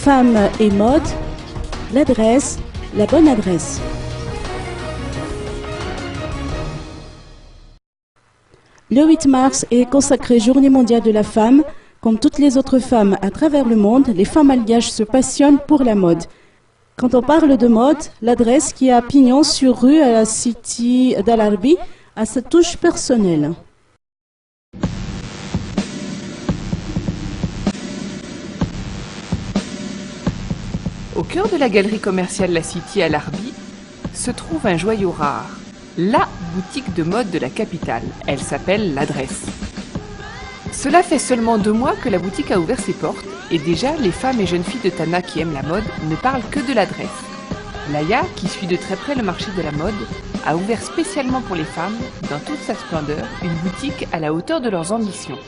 Femmes et mode, l'adresse, la bonne adresse. Le 8 mars est consacré Journée mondiale de la femme. Comme toutes les autres femmes à travers le monde, les femmes malgaches se passionnent pour la mode. Quand on parle de mode, l'adresse qui est à Pignon sur rue à la City d'Al-Arbi a sa touche personnelle. Au cœur de la galerie commerciale La City à l'Arbi se trouve un joyau rare, la boutique de mode de la capitale. Elle s'appelle l'Adresse. Cela fait seulement 2 mois que la boutique a ouvert ses portes et déjà les femmes et jeunes filles de Tana qui aiment la mode ne parlent que de l'Adresse. Laïa, qui suit de très près le marché de la mode, a ouvert spécialement pour les femmes, dans toute sa splendeur, une boutique à la hauteur de leurs ambitions.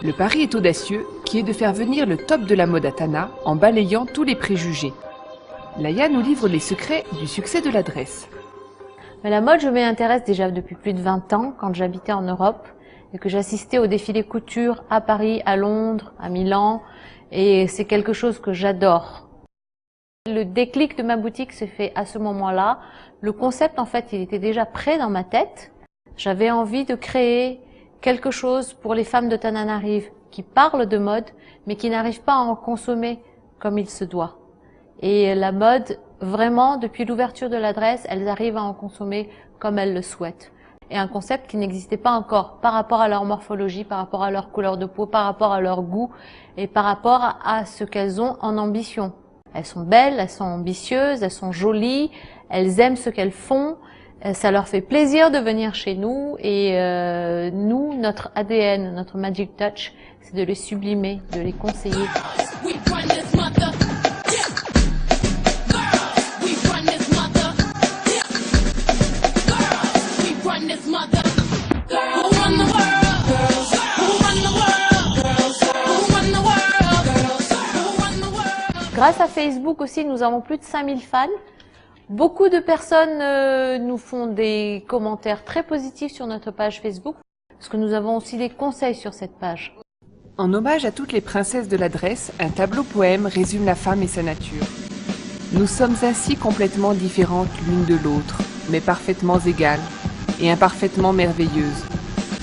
Le pari est audacieux, qui est de faire venir le top de la mode à Tana en balayant tous les préjugés. Laïa nous livre les secrets du succès de l'Adresse. La mode, je m'y intéresse déjà depuis plus de 20 ans, quand j'habitais en Europe et que j'assistais aux défilés couture à Paris, à Londres, à Milan, et c'est quelque chose que j'adore. Le déclic de ma boutique s'est fait à ce moment-là. Le concept, en fait, il était déjà prêt dans ma tête. J'avais envie de créer quelque chose pour les femmes de Tananarive qui parlent de mode, mais qui n'arrivent pas à en consommer comme il se doit. Et la mode, vraiment, depuis l'ouverture de l'Adresse, elles arrivent à en consommer comme elles le souhaitent. Et un concept qui n'existait pas encore par rapport à leur morphologie, par rapport à leur couleur de peau, par rapport à leur goût et par rapport à ce qu'elles ont en ambition. Elles sont belles, elles sont ambitieuses, elles sont jolies, elles aiment ce qu'elles font. Ça leur fait plaisir de venir chez nous et nous, notre ADN, notre Magic Touch, c'est de les sublimer, de les conseiller. Grâce à Facebook aussi, nous avons plus de 5000 fans. Beaucoup de personnes nous font des commentaires très positifs sur notre page Facebook, parce que nous avons aussi des conseils sur cette page. En hommage à toutes les princesses de l'Adresse, un tableau poème résume la femme et sa nature. Nous sommes ainsi complètement différentes l'une de l'autre, mais parfaitement égales et imparfaitement merveilleuses.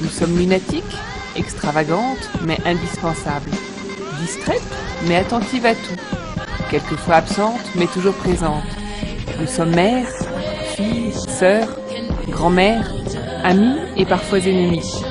Nous sommes lunatiques, extravagantes, mais indispensables. Distraites, mais attentives à tout. Quelquefois absentes, mais toujours présentes. Nous sommes mères, filles, sœurs, grand-mères, amies et parfois ennemies.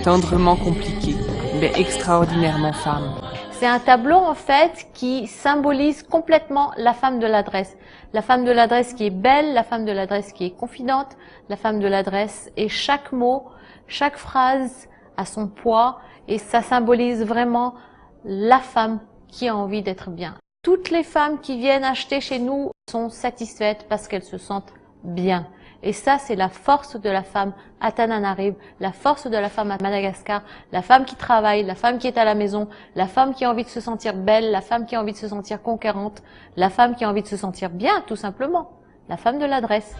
Tendrement compliquées, mais extraordinairement femmes. C'est un tableau en fait qui symbolise complètement la femme de l'Adresse. La femme de l'Adresse qui est belle, la femme de l'Adresse qui est confidente, la femme de l'Adresse, et chaque mot, chaque phrase a son poids et ça symbolise vraiment la femme qui a envie d'être bien. Toutes les femmes qui viennent acheter chez nous sont satisfaites parce qu'elles se sentent bien. Et ça, c'est la force de la femme à Tananarive, la force de la femme à Madagascar, la femme qui travaille, la femme qui est à la maison, la femme qui a envie de se sentir belle, la femme qui a envie de se sentir conquérante, la femme qui a envie de se sentir bien, tout simplement. La femme de l'Adresse.